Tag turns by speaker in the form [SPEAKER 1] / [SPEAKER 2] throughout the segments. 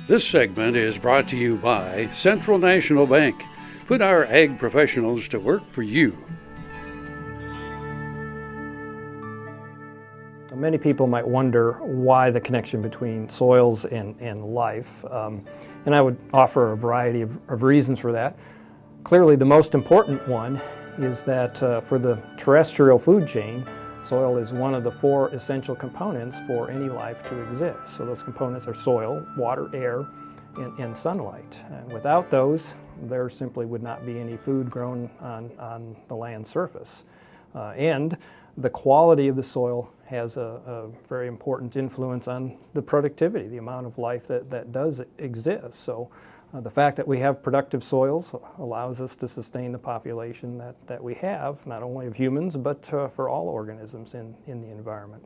[SPEAKER 1] This segment is brought to you by Central National Bank. Put our ag professionals to work for you.
[SPEAKER 2] Many people might wonder why the connection between soils and life, and I would offer a variety of reasons for that. Clearly, the most important one is that for the terrestrial food chain, soil is one of the 4 essential components for any life to exist. So those components are soil, water, air, and sunlight. And without those, there simply would not be any food grown on the land surface. And the quality of the soil has a very important influence on the productivity, the amount of life that does exist. So the fact that we have productive soils allows us to sustain the population that we have, not only of humans, but for all organisms in the environment.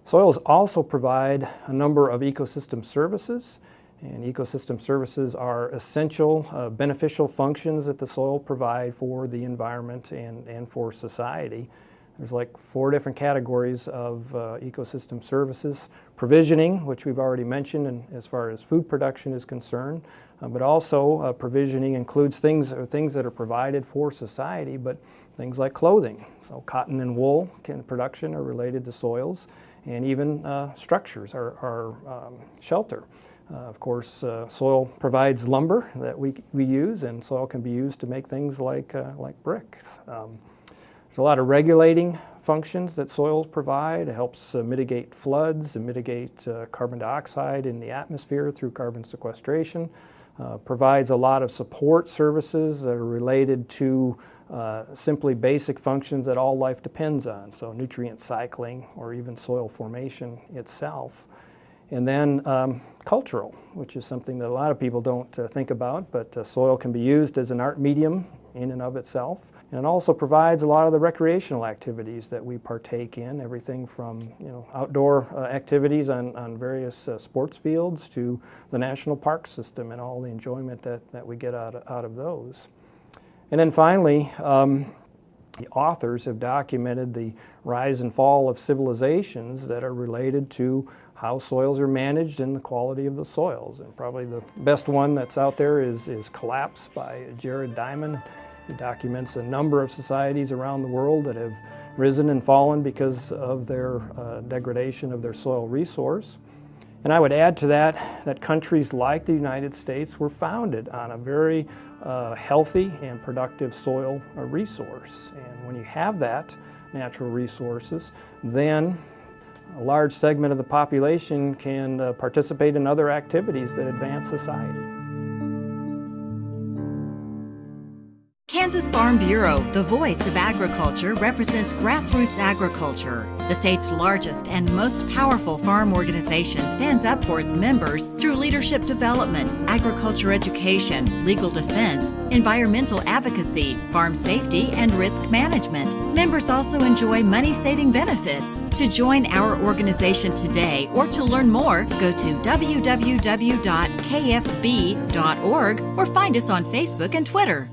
[SPEAKER 2] Soils also provide a number of ecosystem services, and ecosystem services are essential, beneficial functions that the soil provide for the environment and for society. There's like 4 different categories of ecosystem services. Provisioning, which we've already mentioned, and as far as food production is concerned, but also provisioning includes things that are provided for society, but things like clothing. So cotton and wool production are related to soils, and even structures are shelter. Of course, soil provides lumber that we use, and soil can be used to make things like bricks. There's a lot of regulating functions that soils provide. It helps mitigate floods and mitigate carbon dioxide in the atmosphere through carbon sequestration. Provides a lot of support services that are related to simply basic functions that all life depends on, so nutrient cycling or even soil formation itself. And then cultural, which is something that a lot of people don't think about, but soil can be used as an art medium in and of itself. And it also provides a lot of the recreational activities that we partake in, everything from outdoor activities on various sports fields to the national park system and all the enjoyment that we get out of those. And then finally, the authors have documented the rise and fall of civilizations that are related to how soils are managed and the quality of the soils. And probably the best one that's out there is Collapse by Jared Diamond. He documents a number of societies around the world that have risen and fallen because of their degradation of their soil resource. And I would add to that countries like the United States were founded on a very healthy and productive soil resource. And when you have that natural resources, then a large segment of the population can participate in other activities that advance society.
[SPEAKER 3] Kansas Farm Bureau, the voice of agriculture, represents grassroots agriculture. The state's largest and most powerful farm organization stands up for its members through leadership development, agriculture education, legal defense, environmental advocacy, farm safety, and risk management. Members also enjoy money-saving benefits. To join our organization today or to learn more, go to www.kfb.org or find us on Facebook and Twitter.